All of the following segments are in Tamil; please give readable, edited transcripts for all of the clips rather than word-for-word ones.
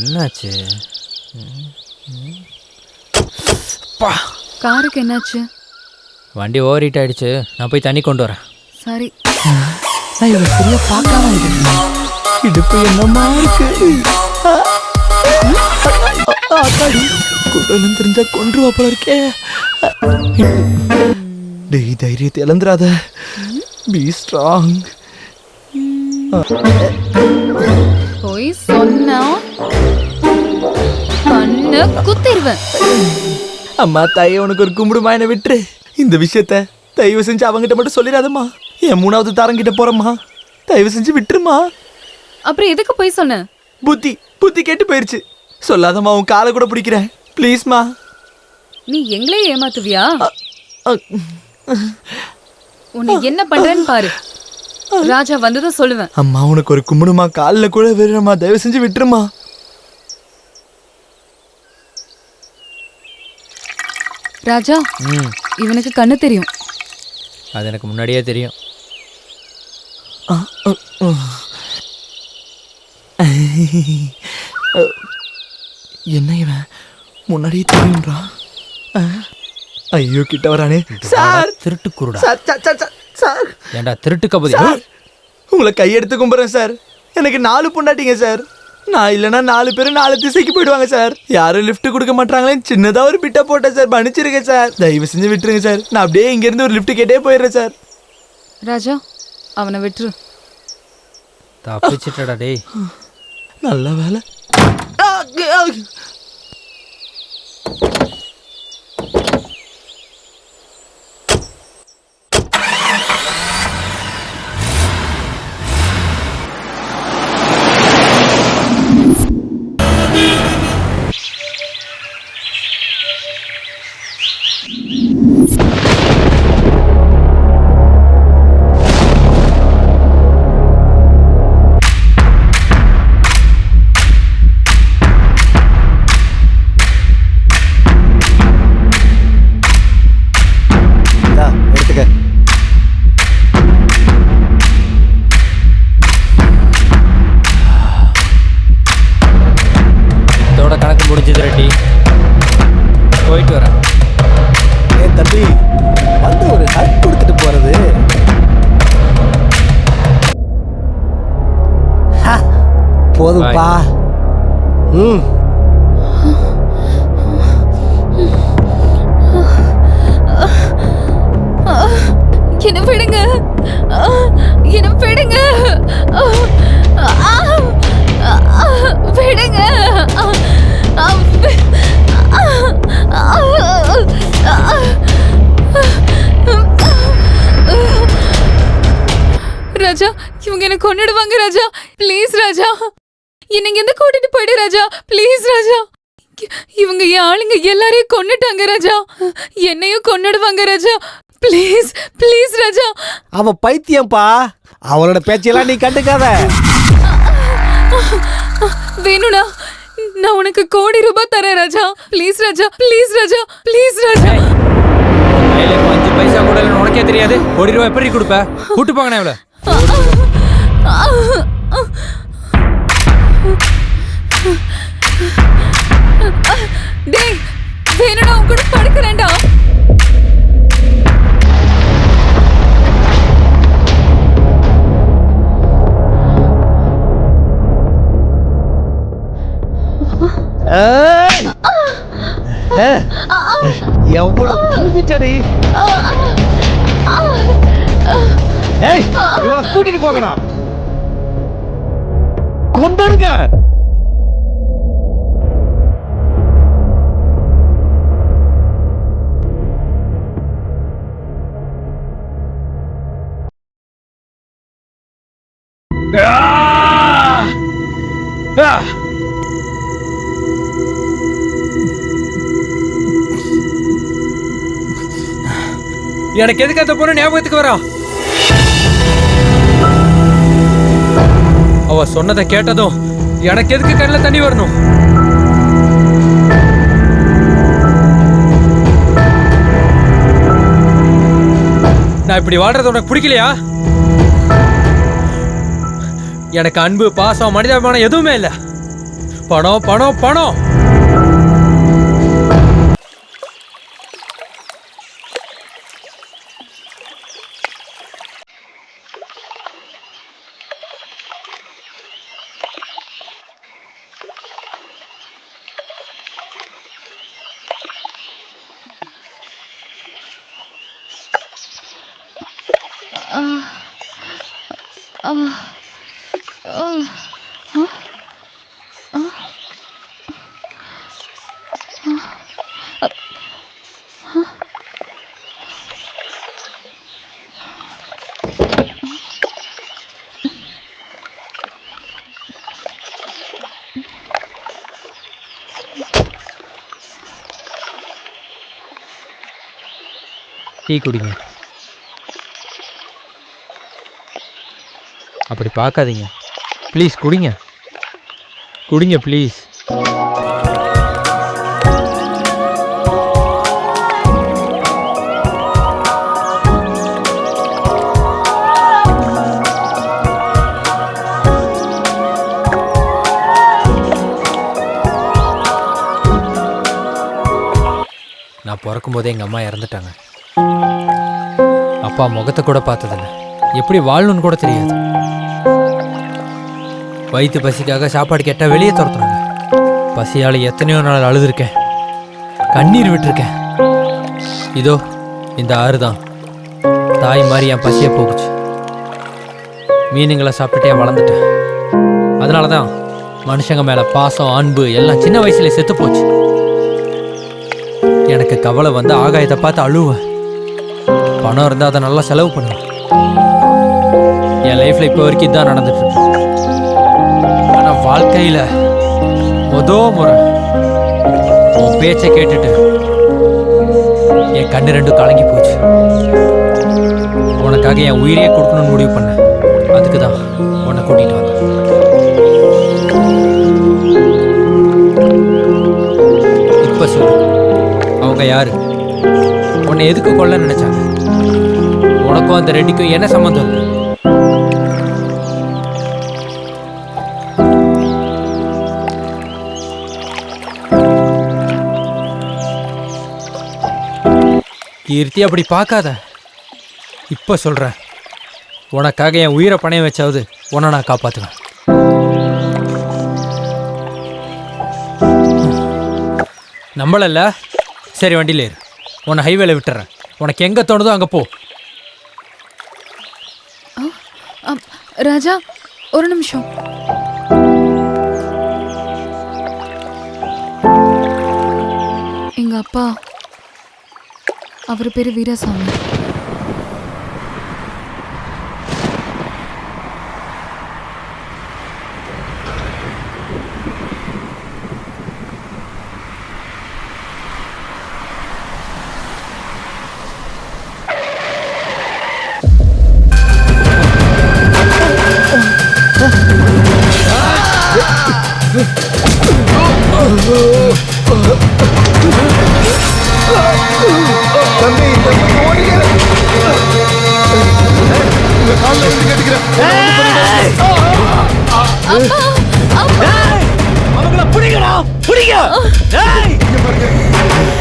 என்னாச்சு? காருக்கு என்னாச்சு? வண்டி ஓவர் ஹீட் ஆயிடுச்சு. நான் போய் தண்ணி கொண்டு வரேன். சரி. நான் இவன் சரியா பார்க்காம இடுப்பு என்னமா இருக்கு. குடலும் தெரிஞ்சா கொன்றுவா போல இருக்கே. டேய், தைரியத்தை இழந்துராத. Be strong. போய் சொன்னா கண்ணு குத்திடுவேன். அம்மா தாயே, உனக்கு ஒரு கும்பிடுமா, என்ன விட்டுரு. இந்த விஷயத்த தயவு செஞ்சு அவங்கிட்ட மட்டும் சொல்லிடாதம்மா. என் 3வது தாரங்கிட்ட போறம்மா. தயவு செஞ்சு விட்டுருமா. அப்புறம் எதுக்கு போய் சொன்ன? புத்தி கேட்டு போயிருச்சு. சொல்லாதம்மா, உன் காலை கூட பிடிக்கிறேன். ப்ளீஸ்மா. நீ எங்களையே ஏமாத்துவியா? உன்னை என்ன பண்றேன்னு பாரு. ராஜா வந்ததும் சொல்லுவேன். அம்மா, உனக்கு ஒரு கும்பிடுமா, காலில் கூட விடுறமா. தயவு செஞ்சு விட்டுருமா. ராஜா, இவனுக்கு கண்ணு தெரியும். அது எனக்கு முன்னாடியே தெரியும். என்ன இவன் முன்னாடியே தெரியும்றான். ஐயோ, கிட்ட வரானே. சார், திருட்டு குருடா. சார், ஏண்டா திருட்டு கபதி? உங்களை கையெடுத்து கும்பிட்றேன் சார். எனக்கு 4 பொண்டாட்டிங்க சார். நான் இல்லைன்னா 4 பேர் 4 திசைக்கு போயிடுவாங்க சார். யாரும் லிஃப்ட் கொடுக்க மாட்டாங்களே. சின்னதாக ஒரு பிட்டை போட்டேன் சார். மன்னிச்சிருக்கேன் சார். தயவு செஞ்சு விட்டுருங்க சார். நான் அப்படியே இங்கேருந்து ஒரு லிஃப்ட் கேட்டே போயிடுறேன் சார். ராஜா, அவனை விட்டுரு. தப்பிச்சிட்டடா டேய். நல்ல வேலை. இதோட கணக்கு முடிஞ்சது ரெட்டி. போயிட்டு வரேன். தம்பி, வந்து ஒரு ஹக் கொடுத்துட்டு போறது. போதும்பா. என்ன விடுங்க, என்ன விடுங்க, விடுங்க. ராஜா, இவங்க என்ன கொன்னுடுவாங்க ராஜா. ப்ளீஸ் ராஜா, என்ன இங்க இருந்து கூட்டிட்டு போயிடு ராஜா. ப்ளீஸ் ராஜா. இவங்க என் ஆளுங்க எல்லாரையும் கொன்னுட்டாங்க ராஜா. என்னையும் கொன்னுடுவாங்க ராஜா. ப்ளீஸ் ப்ளீஸ் ராஜா. அவ பைத்தியம்பா. அவளோட பேச்செல்லாம் நீ கண்டுக்காத. வேணும்னா நான் உனக்கு ₹1,00,00,000 தரேன் Raja. Please Raja, please Raja, please Raja. கையில 5 பைசா கூட இல்லைன்னு உனக்கே தெரியாது. ₹1,00,00,000 எப்படி கொடுப்ப? கூட்டு போங்கண்ணே இவ்வளோ. டேய், வேணும்னா உன் கூட படுக்கிறேன்டா. எவ்வளவு கூட்டிட்டு போகணும். கொண்டாடுங்க. எனக்கு எதுக்கு அந்த பொண்ணு ஞாபகத்துக்கு வரா? அவ சொன்னதை கேட்டதும் எனக்கு எதுக்கு கண்ணில் தண்ணி வரணும்? நான் இப்படி வாழ்றது உனக்கு பிடிக்கலையா? எனக்கு அன்பு, பாசம், மனிதாபிமானம் எதுவுமே இல்லை. பணம் பணம் பணம். டீ குடிங்க. அப்படி பார்க்காதீங்க ப்ளீஸ். குடிங்க குடிங்க ப்ளீஸ். நான் பிறக்கும் போதே எங்கள் அம்மா இறந்துட்டாங்க. அப்பா முகத்தை கூட பார்த்ததில்ல, எப்படி வாழணும்னு கூட தெரியாது. வயிற்று பசிக்காக சாப்பாடு கேட்டால் வெளியே துரத்துனாங்க. பசியால் எத்தனையோ நாள் அழுதுருக்கேன், கண்ணீர் விட்டுருக்கேன். இதோ இந்த ஆறு தான் தாய் மாதிரி என் பசியை போக்குச்சு. மீனுங்களை சாப்பிட்டுட்டே வளர்ந்துட்டேன். அதனால தான் மனுஷங்க மேலே பாசம் அன்பு எல்லாம் சின்ன வயசுல செத்து போச்சு. எனக்கு கவலை வந்து ஆகாயத்தை பார்த்து அழுவேன். பணம் இருந்தால் அதை நல்லா செலவு பண்ணுவேன். என் லைஃப்பில் இப்போ வரைக்கும் இதுதான் நடந்துட்டு இருக்கு. ஆனால் வாழ்க்கையில் முறை உன் பேச்சை கேட்டுட்டு என் கண்ணு ரெண்டும் கலங்கி போச்சு. உனக்காக என் உயிரையே கொடுக்கணும்னு முடிவு பண்ணேன். அதுக்கு தான் உன்னை கூட்டிகிட்டு வந்தேன். இப்போ சொல்லு, அவங்க யாரு? உன்னை எதுக்கு கொல்ல நினைச்சாங்க? உனக்கும் அந்த ரெட்டிக்கும் என்ன சம்பந்தம் இருக்கு? கீர்த்தி, அப்படி பார்க்காத. இப்ப சொல்றேன், உனக்காக என் உயிரை பணையம் வச்சாவது உன்னை நான் காப்பாத்துவேன். நம்பளல்ல? சரி, வண்டியில் ஏறு. உன்னை ஹைவேல விட்டுறேன். உனக்கு எங்கே தோணுதோ அங்கே போ. ராஜா, ஒரு நிமிஷம். எங்க அப்பா, அவர் பேரு வீரசாமி.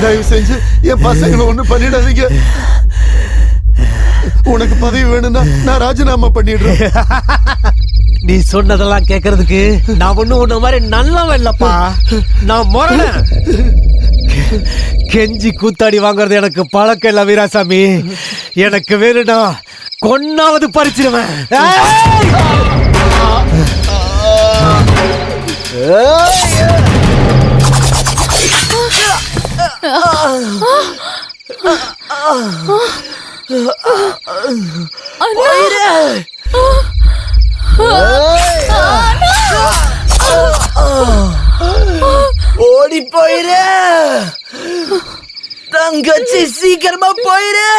தயவு செஞ்சு என் பசங்களை ஒண்ணு பண்ணிடாதீங்க. உனக்கு பதவி வேணும்னா நான் ராஜினாமா பண்ணிடுறேன். நீ சொன்னதெல்லாம் கேட்கறதுக்கு நான் ஒண்ணு மாதிரி நல்லவன் இல்லப்பா. நான் முரண கெஞ்சி கூத்தாடி வாங்குறது எனக்கு பழக்கம் இல்ல வீராசாமி. எனக்கு வேணும்னா கொன்னாவது பறிச்சிருவேன். ஓடி போயிரு தங்கச்சி, சீக்கிரமா போயிரு.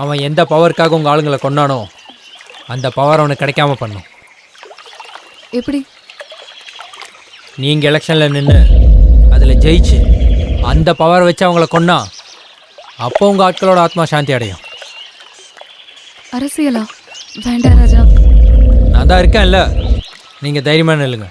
அவன் எந்த பவருக்காக உங்கள் ஆளுங்களை கொண்டானோ அந்த பவர் அவனுக்கு கிடைக்காம பண்ணும். எப்படி? நீங்கள் எலெக்ஷனில் நின்று அதில் ஜெயிச்சு அந்த பவர் வச்சு அவங்கள கொன்னா அப்போ உங்கள் ஆட்களோட ஆத்மா சாந்தி அடையும். அரசியலா? வேண்டாம் ராஜா. நான் தான் இருக்கேன்ல, நீங்கள் தைரியமாக நில்லுங்க.